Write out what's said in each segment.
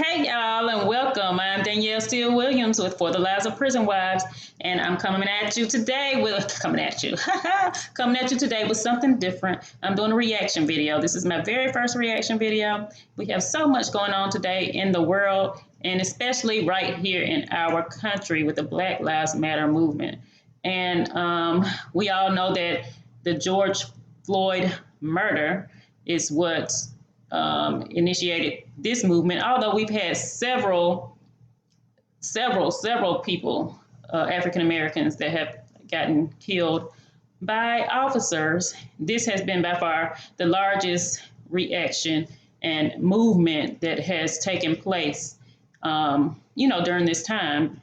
Hey y'all, and welcome. I'm Danielle Steele Williams with For the Lives of Prison Wives, and I'm coming at you today with something different. I'm doing a reaction video. This is my very first reaction video. We have so much going on today in the world, and especially right here in our country with the Black Lives Matter movement. And we all know that the George Floyd murder is what initiated this movement, although we've had several people, African Americans, that have gotten killed by officers. This has been by far the largest reaction and movement that has taken place, during this time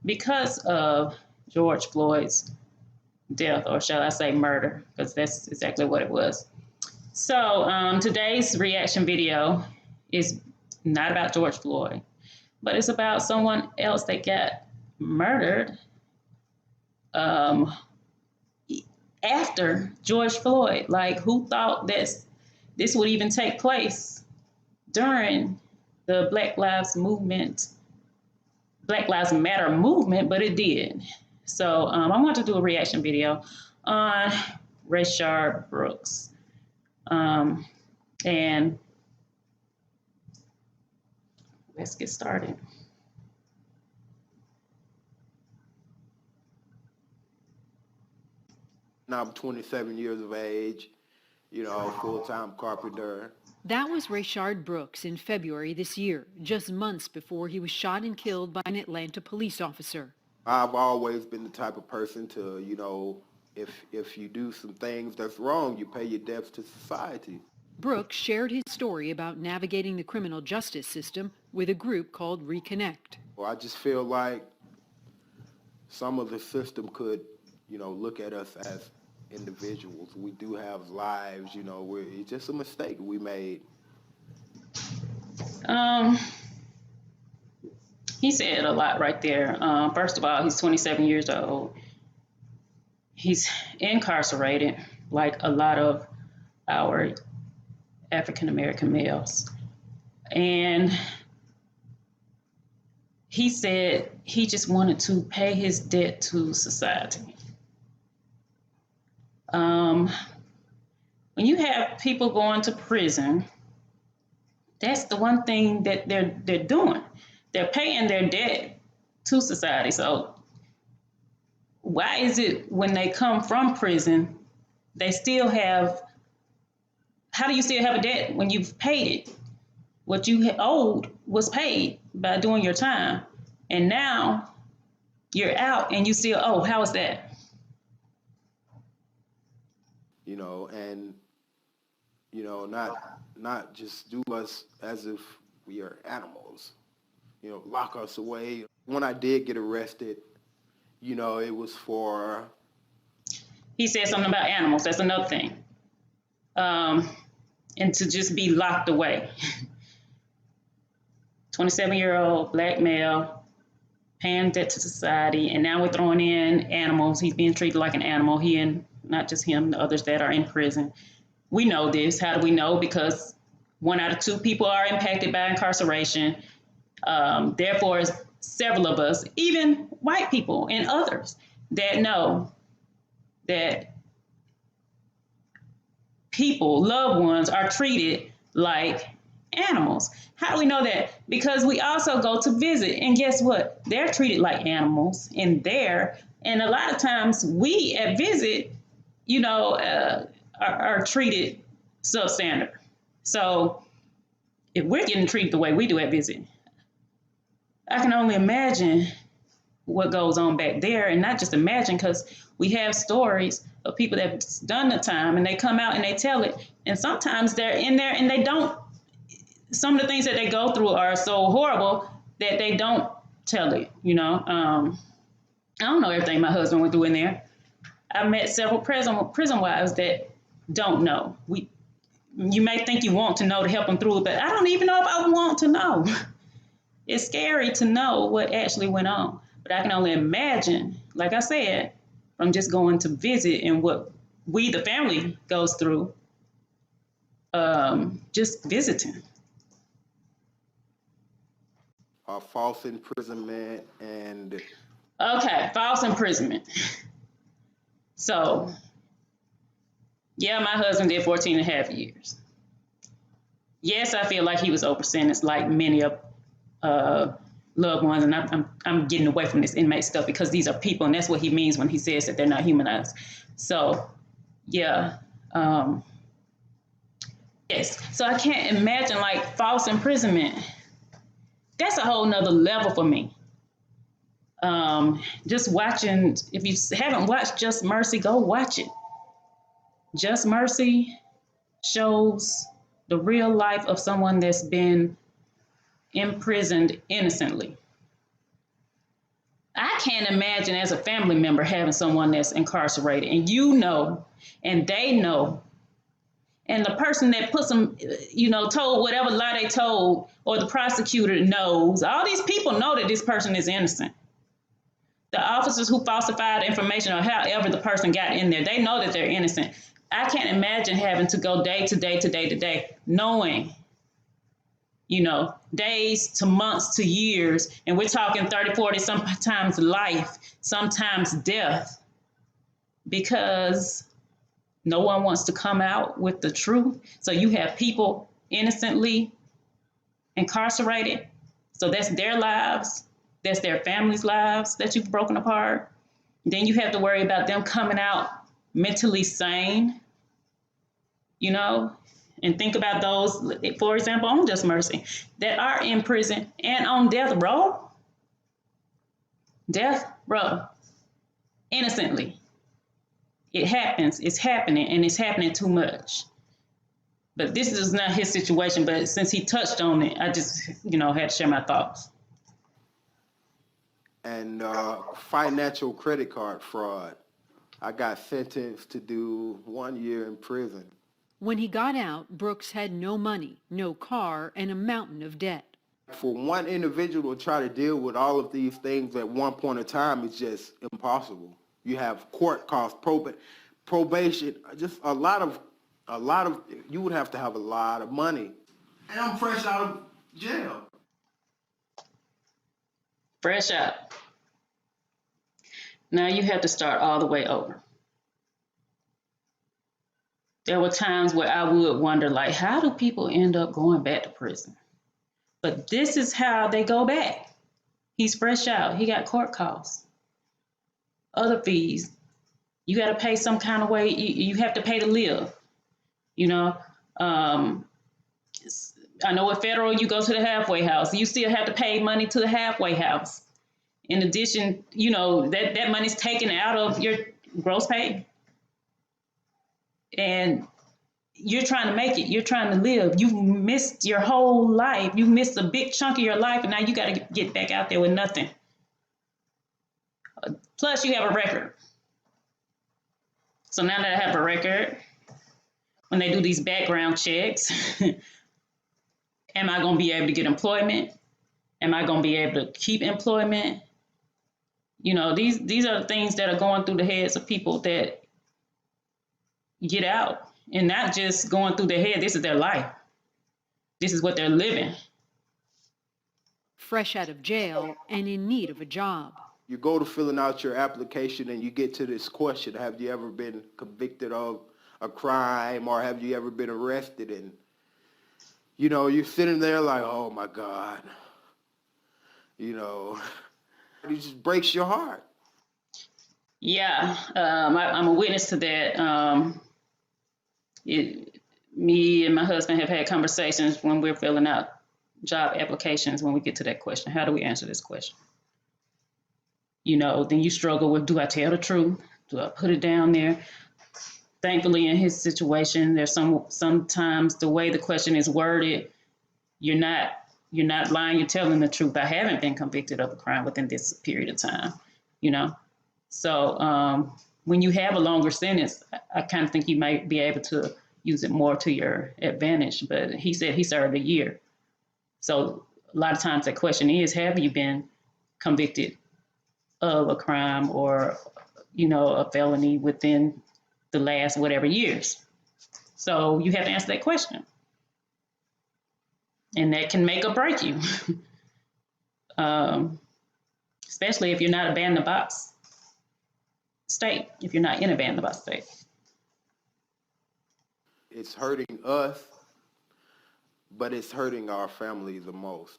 because of George Floyd's death, or shall I say murder, because that's exactly what it was. So today's reaction video is not about George Floyd, but it's about someone else that got murdered after George Floyd. Like, who thought this would even take place during the Black Lives Matter movement, but it did. So I want to do a reaction video on Rayshard Brooks. And let's get started. Now I'm 27 years of age, full-time carpenter. That was Rayshard Brooks in February this year, just months before he was shot and killed by an Atlanta police officer. I've always been the type of person to, if you do some things that's wrong, you pay your debts to society. Brooks shared his story about navigating the criminal justice system with a group called Reconnect. Well, I just feel like some of the system could, look at us as individuals. We do have lives, it's just a mistake we made. He said a lot right there. First of all, he's 27 years old. He's incarcerated, like a lot of our African American males. And he said he just wanted to pay his debt to society. When you have people going to prison, that's the one thing that they're doing. They're paying their debt to society. So why is it when they come from prison, they still have, how do you still have a debt when you've paid it? What you owed was paid by doing your time. And now you're out and you still owe. How is that? Not just do us as if we are animals, lock us away. When I did get arrested, it was for... He said something about animals. That's another thing. And to just be locked away. 27-year-old black male, paying debt to society, and now we're throwing in animals. He's being treated like an animal. He and not just him, the others that are in prison. We know this. How do we know? Because 1 out of 2 people are impacted by incarceration. Therefore, several of us, even white people and others, that know that people, loved ones, are treated like animals. How do we know that? Because we also go to visit, and guess what? They're treated like animals in there. And a lot of times we at visit, are treated substandard. So if we're getting treated the way we do at visit, I can only imagine what goes on back there. And not just imagine, because we have stories of people that have done the time and they come out and they tell it. And sometimes they're in there and they don't, some of the things that they go through are so horrible that they don't tell it, I don't know everything my husband went through in there. I met several prison wives that don't know. You may think you want to know to help them through it, but I don't even know if I want to know. It's scary to know what actually went on. But I can only imagine, like I said, from just going to visit and what we, the family, goes through, just visiting. false imprisonment and Okay, false imprisonment. So, yeah, my husband did 14 and a half years. Yes, I feel like he was over sentenced, like many of loved ones, and I'm getting away from this inmate stuff because these are people, and that's what he means when he says that they're not humanized. So, yeah, yes. So I can't imagine like false imprisonment. That's a whole nother level for me. Just watching, if you haven't watched Just Mercy, go watch it. Just Mercy shows the real life of someone that's been imprisoned innocently. I can't imagine as a family member having someone that's incarcerated and you know, and they know, and the person that puts them, told whatever lie they told, or the prosecutor knows, all these people know that this person is innocent. The officers who falsified information or however the person got in there, they know that they're innocent. I can't imagine having to go day to day to day to day, knowing, days to months to years, and we're talking 30, 40, sometimes life, sometimes death, because no one wants to come out with the truth. So you have people innocently incarcerated. So that's their lives. That's their families' lives that you've broken apart. Then you have to worry about them coming out mentally sane, and think about those, for example, on Just Mercy, that are in prison and on death row. Death row, innocently. It happens, it's happening, and it's happening too much. But this is not his situation, but since he touched on it, I just, had to share my thoughts. and financial credit card fraud. I got sentenced to do 1 year in prison. When he got out, Brooks had no money, no car, and a mountain of debt. For one individual to try to deal with all of these things at one point in time is just impossible. You have court costs, probation, just a lot of, you would have to have a lot of money. And I'm fresh out of jail. Fresh out. Now you have to start all the way over. There were times where I would wonder, like, how do people end up going back to prison? But this is how they go back. He's fresh out. He got court costs, other fees. You got to pay some kind of way. You have to pay to live. I know with federal, you go to the halfway house. You still have to pay money to the halfway house. In addition, that money's taken out of your gross pay. And you're trying to make it. You're trying to live. You've missed your whole life. You missed a big chunk of your life, and now you got to get back out there with nothing. Plus, you have a record. So now that I have a record, when they do these background checks, am I going to be able to get employment? Am I going to be able to keep employment? These are the things that are going through the heads of people that get out, and not just going through their head. This is their life. This is what they're living. Fresh out of jail and in need of a job. You go to filling out your application and you get to this question: have you ever been convicted of a crime, or have you ever been arrested? And you're sitting there like, oh my God, it just breaks your heart. Yeah, I'm a witness to that. Me and my husband have had conversations when we're filling out job applications. When we get to that question, how do we answer this question? Then you struggle with, do I tell the truth? Do I put it down there? Thankfully, in his situation, there's sometimes the way the question is worded, you're not lying, you're telling the truth. I haven't been convicted of a crime within this period of time, So when you have a longer sentence, I kind of think you might be able to use it more to your advantage. But he said he served a year. So a lot of times the question is, have you been convicted of a crime or, a felony within the last whatever years? So you have to answer that question. And that can make or break you. especially if you're not a ban-the-box state, if you're not in a ban-the-box state. It's hurting us, but it's hurting our family the most.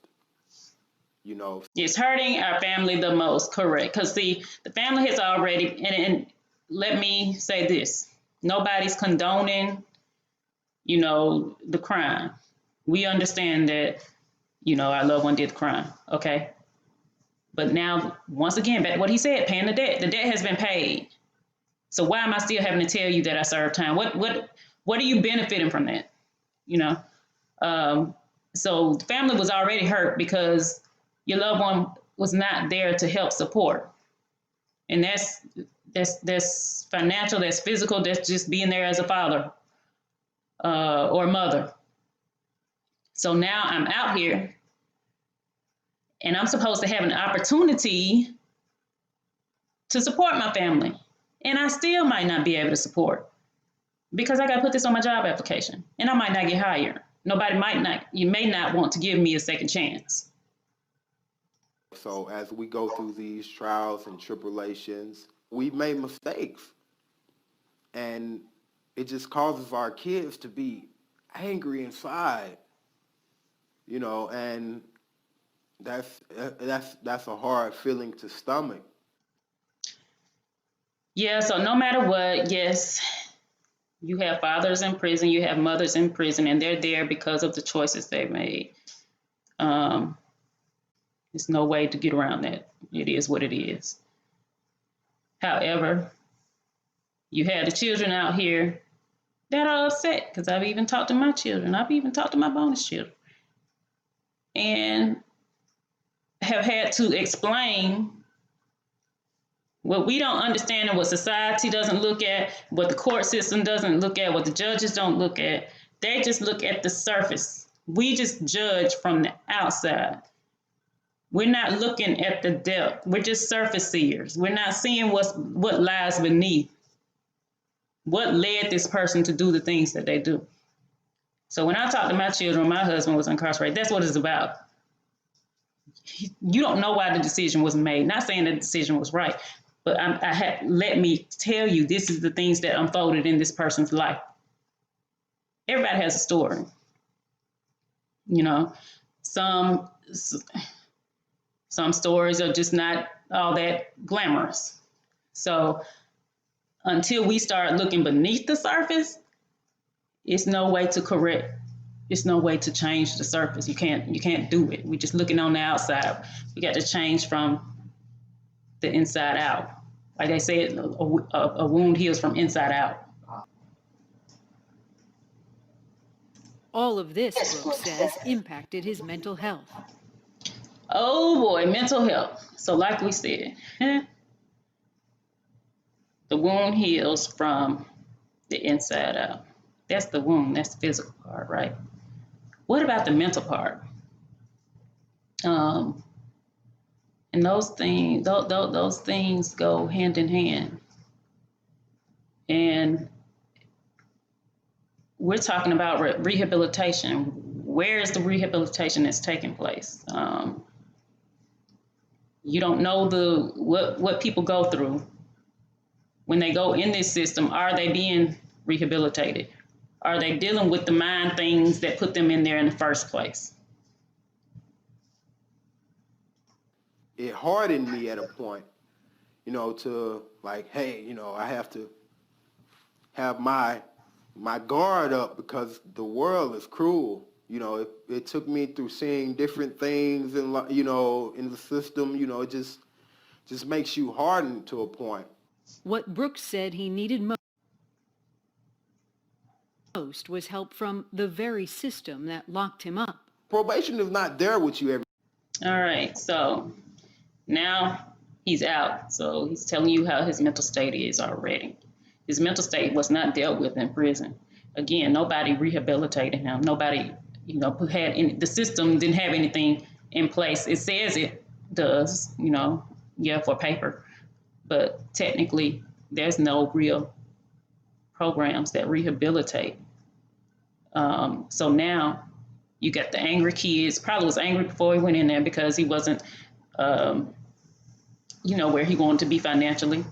You know, It's hurting our family the most, correct? Because the family has already, and let me say this, nobody's condoning, the crime. We understand that, our loved one did the crime, okay? But now, once again, back to what he said, paying the debt. The debt has been paid. So why am I still having to tell you that I served time? What are you benefiting from that? So the family was already hurt because your loved one was not there to help support. And that's financial, that's physical, that's just being there as a father or mother. So now I'm out here and I'm supposed to have an opportunity to support my family. And I still might not be able to support because I got to put this on my job application and I might not get hired. You may not want to give me a second chance. so as we go through these trials and tribulations, we made mistakes. And it just causes our kids to be angry inside, and that's a hard feeling to stomach. Yeah, so no matter what, yes, you have fathers in prison, you have mothers in prison, and they're there because of the choices they made. There's no way to get around that. It is what it is. However, you have the children out here that are upset because I've even talked to my children. I've even talked to my bonus children and have had to explain what we don't understand and what society doesn't look at, what the court system doesn't look at, what the judges don't look at. They just look at the surface. We just judge from the outside. We're not looking at the depth. We're just surface seers. We're not seeing what lies beneath. What led this person to do the things that they do? So when I talk to my children, my husband was incarcerated. That's what it's about. You don't know why the decision was made. Not saying the decision was right, but let me tell you, this is the things that unfolded in this person's life. Everybody has a story. Some stories are just not all that glamorous. So until we start looking beneath the surface, it's no way to correct. It's no way to change the surface. You can't do it. We're just looking on the outside. We got to change from the inside out. Like they say, a wound heals from inside out. All of this, Brooks says, impacted his mental health. Oh boy, mental health. So like we said, the wound heals from the inside out. That's the wound. That's the physical part, right? What about the mental part? And those things go hand in hand. And we're talking about rehabilitation. Where is the rehabilitation that's taking place? You don't know what people go through when they go in this system. Are they being rehabilitated? Are they dealing with the mind things that put them in there in the first place? It hardened me at a point, to like, hey, I have to have my guard up because the world is cruel. It took me through seeing different things in the system. It just makes you hardened to a point. What Brooks said he needed most was help from the very system that locked him up. Probation is not there with you every. All right, so now he's out. So he's telling you how his mental state is already. His mental state was not dealt with in prison. Again, nobody rehabilitated him. Nobody, the system didn't have anything in place. It says it does, for paper, but technically there's no real programs that rehabilitate. So now You got the angry kids. Probably was angry before he went in there because he wasn't, where he wanted to be financially.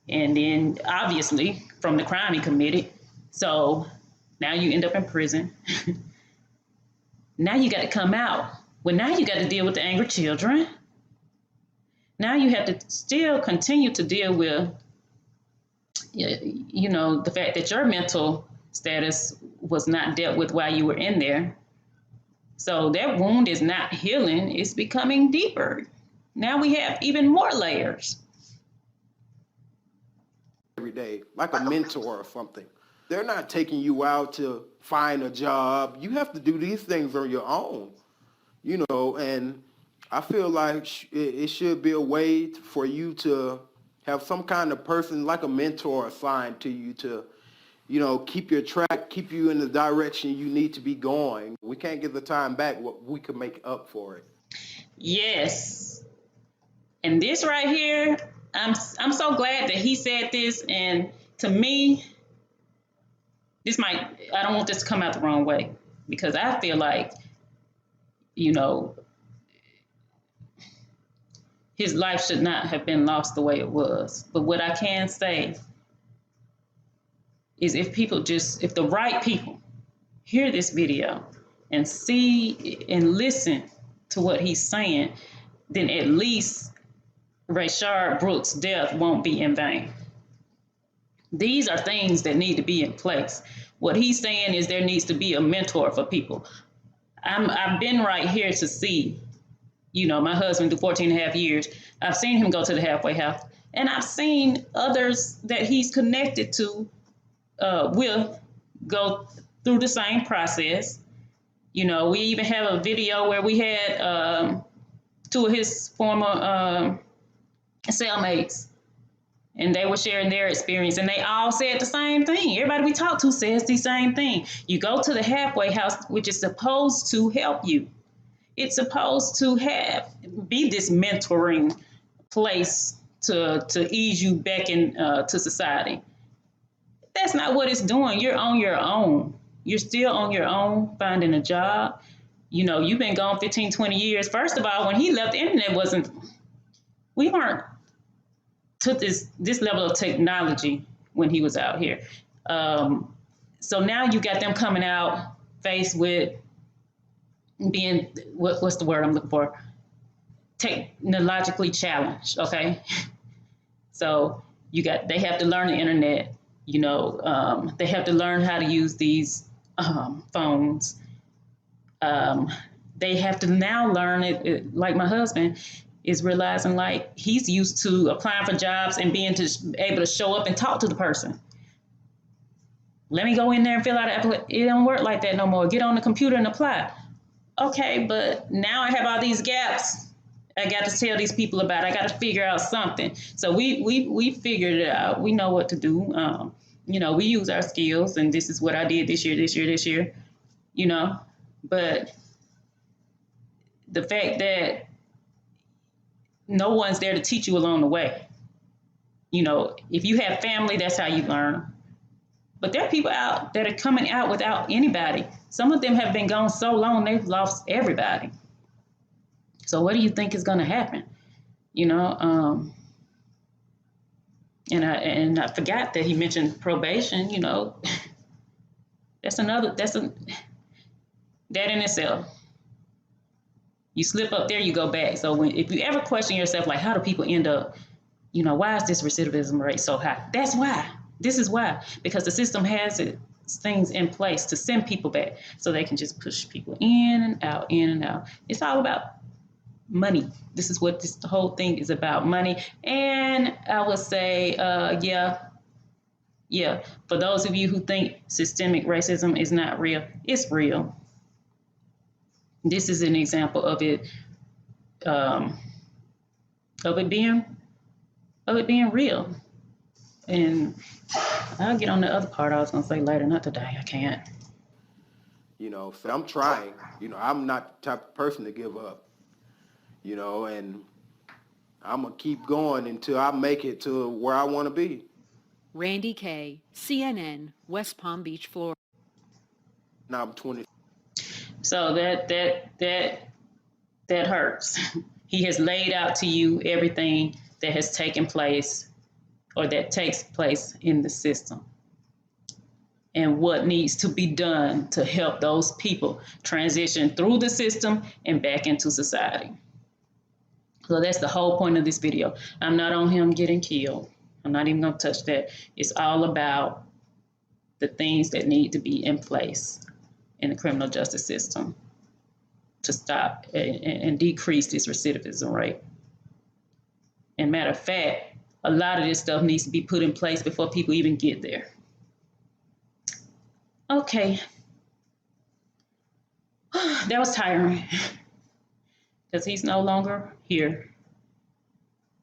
And then obviously from the crime he committed. So now you end up in prison. Now you got to come out. Well, now you got to deal with the angry children. Now you have to still continue to deal with, the fact that your mental status was not dealt with while you were in there. So that wound is not healing, it's becoming deeper. Now we have even more layers. Every day, like a mentor or something. They're not taking you out to find a job. You have to do these things on your own, and I feel like it should be a way for you to have some kind of person like a mentor assigned to you to, keep your track, keep you in the direction you need to be going. We can't get the time back. We can make up for it. Yes. And this right here, I'm so glad that he said this. And to me, I don't want this to come out the wrong way, because I feel like, his life should not have been lost the way it was. But what I can say is if the right people hear this video and see and listen to what he's saying, then at least Rayshard Brooks' death won't be in vain. These are things that need to be in place. What he's saying is there needs to be a mentor for people. I've been right here to see, my husband do 14 and a half years. I've seen him go to the halfway house, and I've seen others that he's connected to will go through the same process. We even have a video where we had two of his former cellmates, and they were sharing their experience, and they all said the same thing. Everybody we talk to says the same thing. You go to the halfway house, which is supposed to help you. It's supposed to be this mentoring place to ease you back to society. That's not what it's doing. You're on your own. You're still on your own, finding a job. You've been gone 15, 20 years. First of all, when he left, the internet we weren't to this level of technology when he was out here. So now you got them coming out faced with being, what's the word I'm looking for? Technologically challenged, okay? So they have to learn the internet, they have to learn how to use these phones. They have to now learn it, like my husband is realizing, like, he's used to applying for jobs and being able to show up and talk to the person. Let me go in there and fill out an application. It don't work like that no more. Get on the computer and apply. Okay, but now I have all these gaps I got to tell these people about. I got to figure out something. So we figured it out. We know what to do. We use our skills, and this is what I did this year. But the fact that no one's there to teach you along the way. If you have family, that's how you learn. But there are people out that are coming out without anybody. Some of them have been gone so long, they've lost everybody. So what do you think is going to happen? And I forgot that he mentioned probation. That in itself. You slip up there, you go back. So if you ever question yourself, like, how do people end up, why is this recidivism rate so high? That's why. This is why. Because the system has things in place to send people back so they can just push people in and out, in and out. It's all about money. This is what the whole thing is about, money. And I would say, for those of you who think systemic racism is not real, it's real. This is an example of it being real. And I'll get on the other part I was going to say later. Not today. I can't. So I'm trying. I'm not the type of person to give up. And I'm going to keep going until I make it to where I want to be. Randy Kay, CNN, West Palm Beach, Florida. Now I'm 20. So that hurts. He has laid out to you everything that has taken place or that takes place in the system and what needs to be done to help those people transition through the system and back into society. So that's the whole point of this video. I'm not on him getting killed. I'm not even going to touch that. It's all about the things that need to be in place in the criminal justice system to stop and decrease this recidivism rate. And matter of fact, a lot of this stuff needs to be put in place before people even get there. Okay. That was tiring because he's no longer here.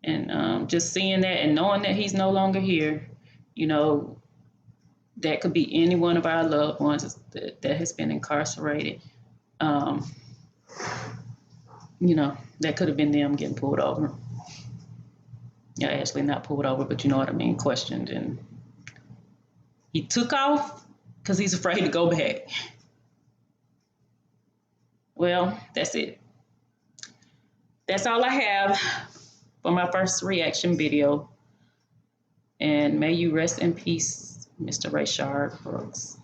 And just seeing that and knowing that he's no longer here, you know, that could be any one of our loved ones that has been incarcerated. You know, that could have been them getting pulled over. Yeah, actually not pulled over, but you know what I mean, questioned. And he took off because he's afraid to go back. Well, that's it. That's all I have for my first reaction video. And may you rest in peace, Mr. Rayshard Brooks.